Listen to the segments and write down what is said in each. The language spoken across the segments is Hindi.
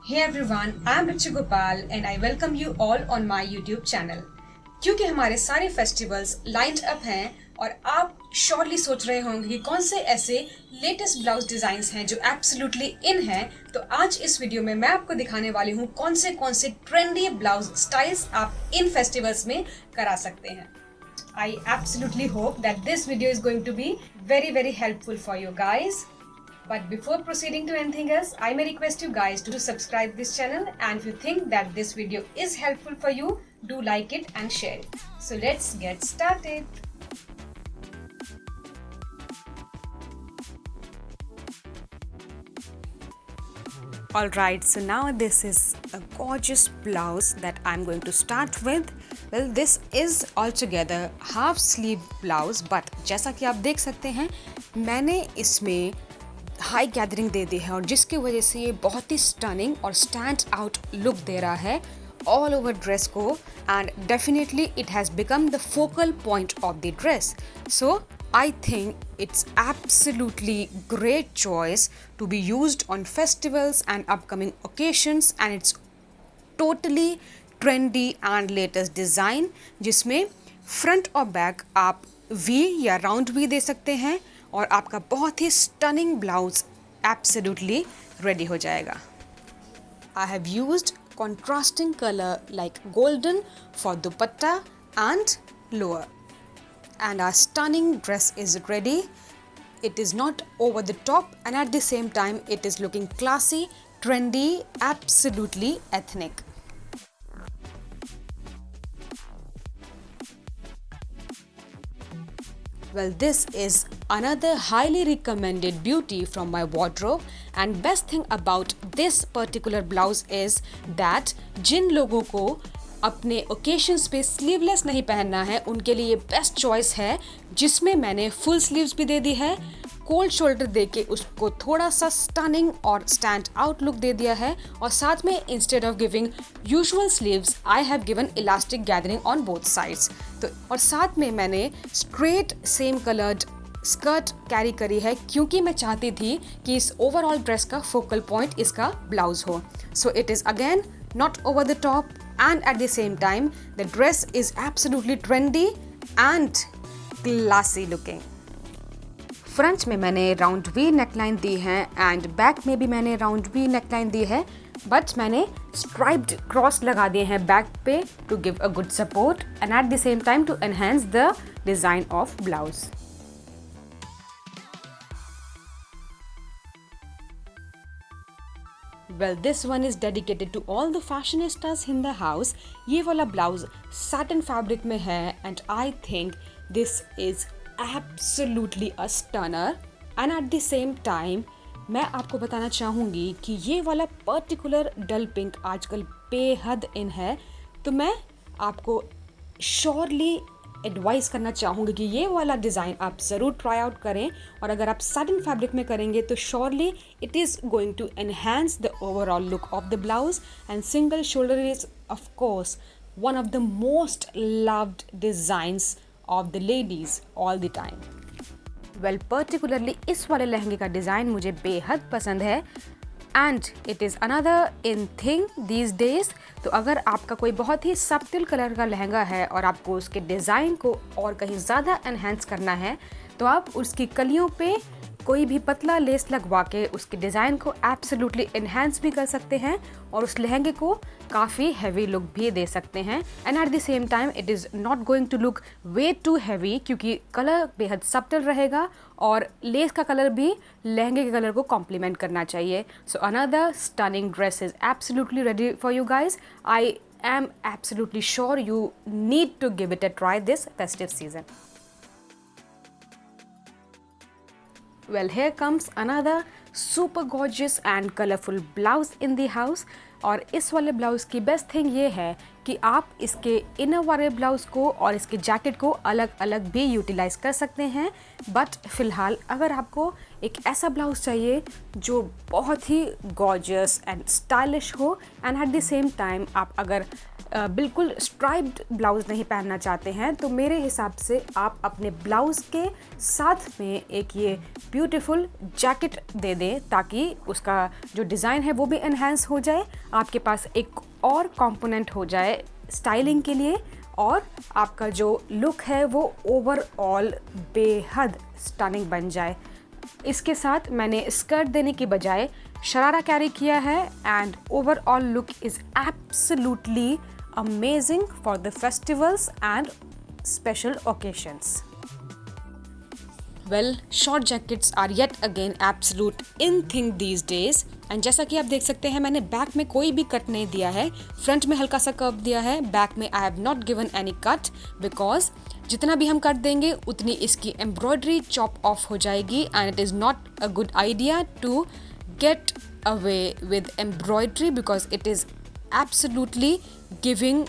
Hey everyone, I'm Ruchi Gopal and I welcome you all on my YouTube channel. क्योंकि हमारे सारे फेस्टिवल्स लाइंड अप हैं और आप श्योरली सोच रहे होंगे कि कौन से ऐसे लेटेस्ट ब्लाउज डिजाइन्स हैं जो एब्सोल्युटली इन हैं, तो आज इस वीडियो में मैं आपको दिखाने वाली हूँ कौन से ट्रेंडी ब्लाउज स्टाइल्स आप इन फेस्टिवल्स में करा सकते हैं. I absolutely hope that this video is going to be very helpful for you guys. But before proceeding to anything else, I may request you guys to subscribe this channel, and if you think that this video is helpful for you, do like it and share it. So let's get started. Alright, so now this is a gorgeous blouse that I'm going to start with. Well, this is altogether half sleeve blouse, but जैसा कि आप देख सकते हैं मैंने इसमें हाई गैदरिंग दे दी है और जिसकी वजह से ये बहुत ही स्टनिंग और स्टैंड आउट लुक दे रहा है ऑल ओवर ड्रेस को, and definitely it has become the focal point of the dress. So I think it's absolutely great choice to be used on festivals and upcoming occasions, and it's totally trendy and latest design जिसमें फ्रंट और बैक आप वी या राउंड वी दे सकते हैं और आपका बहुत ही स्टनिंग ब्लाउज एब्सोल्युटली रेडी हो जाएगा. I have used contrasting color like golden for dupatta and lower. And our stunning dress is ready. It is not over the top, and at the same time it is looking classy, trendy, absolutely ethnic. Well, this is another highly recommended beauty from my wardrobe, and best thing about this particular blouse is that जिन लोगों को अपने ओकेशंस पे स्लीवलेस नहीं पहनना है उनके लिए ये बेस्ट चॉइस है, जिसमें मैंने फुल स्लीव्स भी दे दी है, कोल्ड शोल्डर दे के उसको थोड़ा सा स्टनिंग और स्टैंड आउट लुक दे दिया है, और साथ में instead of giving usual sleeves I have given elastic gathering on both sides. तो और साथ में मैंने straight same coloured skirt carry करी है क्योंकि मैं चाहती थी कि इस ओवरऑल ड्रेस का फोकल पॉइंट इसका ब्लाउज हो. So it is again not over the top, and at the same time the dress is absolutely trendy and classy looking. Front में मैंने राउंड वी नेकलाइन दी है एंड बैक में भी मैंने राउंड वी नेकलाइन दी है, बट मैंने स्ट्राइप्ड क्रॉस लगा दिए हैं बैक पे to give a good support and at the same time to enhance the design of blouse. Well, this one is dedicated to all the fashionistas in the house. ये वाला ब्लाउज satin fabric में है and I think this is absolutely a stunner. And at the same time मैं आपको बताना चाहूँगी कि ये वाला पर्टिकुलर डल पिंक आजकल बेहद इन है, तो मैं आपको श्योरली एडवाइस करना चाहूँगी कि ये वाला डिज़ाइन आप ज़रूर ट्राई आउट करें, और अगर आप सैटिन फैब्रिक में करेंगे तो surely it is going to enhance the overall look of the blouse. And single shoulder is of course one of the most loved designs of the ladies all the time. Well, particularly इस वाले लहंगे का डिज़ाइन मुझे बेहद पसंद है and it is another in thing these days. तो अगर आपका कोई बहुत ही सब्टिल कलर का लहंगा है और आपको उसके डिज़ाइन को और कहीं ज़्यादा एनहेंस करना है, तो आप उसकी कलियों पे कोई भी पतला लेस लगवा के उसके डिज़ाइन को एब्सोल्युटली एनहेंस भी कर सकते हैं और उस लहंगे को काफ़ी हैवी लुक भी दे सकते हैं. And at the same time it is not going to look way too heavy क्योंकि कलर बेहद सब्टल रहेगा और लेस का कलर भी लहंगे के कलर को कॉम्प्लीमेंट करना चाहिए. So another stunning dress is absolutely ready for you guys. I am absolutely sure you need to give it a try this festive season. Well, here comes another super gorgeous and colorful blouse in the house. और इस वाले ब्लाउज़ की बेस्ट थिंग ये है कि आप इसके इनर वाले ब्लाउज़ को और इसके जैकेट को अलग अलग भी यूटिलाइज़ कर सकते हैं। बट फ़िलहाल अगर आपको एक ऐसा ब्लाउज़ चाहिए जो बहुत ही गॉर्जियस एंड स्टाइलिश हो and at the same time आप अगर बिल्कुल स्ट्राइप्ड ब्लाउज़ नहीं पहनना चाहते हैं, तो मेरे हिसाब से आप अपने ब्लाउज़ के साथ में एक ये ब्यूटीफुल जैकेट दे दें ताकि उसका जो डिज़ाइन है वो भी एनहांस हो जाए, आपके पास एक और कंपोनेंट हो जाए स्टाइलिंग के लिए, और आपका जो लुक है वो ओवरऑल बेहद स्टनिंग बन जाए। इसके साथ मैंने स्कर्ट देने की बजाय शरारा कैरी किया है and overall look is absolutely amazing for the festivals and special occasions. Well, short jackets are yet again absolute in thing these days. And जैसा कि आप देख सकते हैं मैंने बैक में कोई भी कट नहीं दिया है, फ्रंट में हल्का सा कर्व दिया है, बैक में I have not given any cut because जितना भी हम कट देंगे उतनी इसकी एम्ब्रॉयडरी चॉप ऑफ हो जाएगी and it is not a good idea to get away with embroidery because it is absolutely giving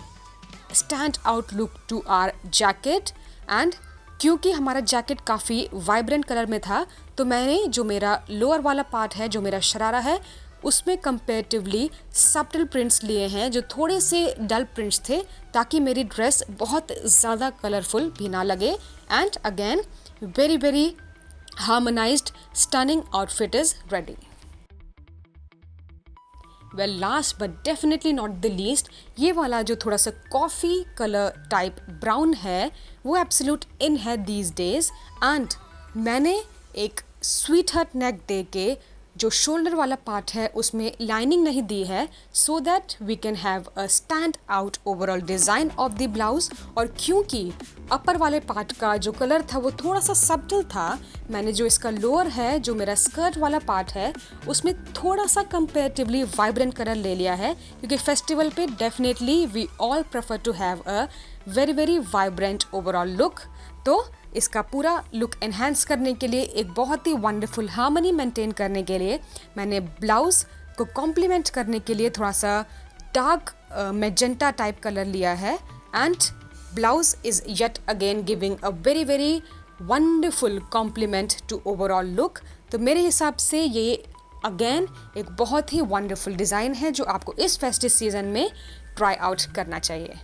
stand out look to our jacket and क्योंकि हमारा जैकेट काफ़ी वाइब्रेंट कलर में था तो मैंने जो मेरा लोअर वाला पार्ट है, जो मेरा शरारा है, उसमें कंपेरेटिवली सब्टल प्रिंट्स लिए हैं जो थोड़े से डल प्रिंट्स थे ताकि मेरी ड्रेस बहुत ज़्यादा कलरफुल भी ना लगे and again very very harmonised stunning outfit is ready. Well last but definitely not the least, ये वाला जो थोड़ा सा कॉफ़ी कलर टाइप ब्राउन है वो एब्सोल्यूट इन है दीज डेज एंड मैंने एक स्वीट हार्ट नेक दे के जो शोल्डर वाला पार्ट है उसमें लाइनिंग नहीं दी है so that we can have a stand out overall design of the blouse. और क्योंकि अपर वाले पार्ट का जो कलर था वो थोड़ा सा सब्टल था, मैंने जो इसका लोअर है, जो मेरा स्कर्ट वाला पार्ट है, उसमें थोड़ा सा कंपेरेटिवली वाइब्रेंट कलर ले लिया है क्योंकि फेस्टिवल पे definitely we all prefer to have a very very vibrant overall look. तो इसका पूरा लुक एनहांस करने के लिए, एक बहुत ही वंडरफुल हार्मनी मेंटेन करने के लिए मैंने ब्लाउज़ को कॉम्प्लीमेंट करने के लिए थोड़ा सा डार्क मैजेंटा टाइप कलर लिया है and blouse is yet again giving a very very wonderful complement to overall look. तो मेरे हिसाब से ये अगेन एक बहुत ही वंडरफुल डिज़ाइन है जो आपको इस फेस्टिव सीजन में ट्राई आउट करना चाहिए।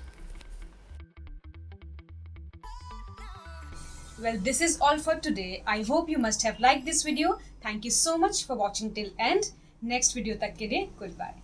Well, this is all for today. I hope you must have liked this video. Thank you so much for watching till end. Next video तक के लिए goodbye.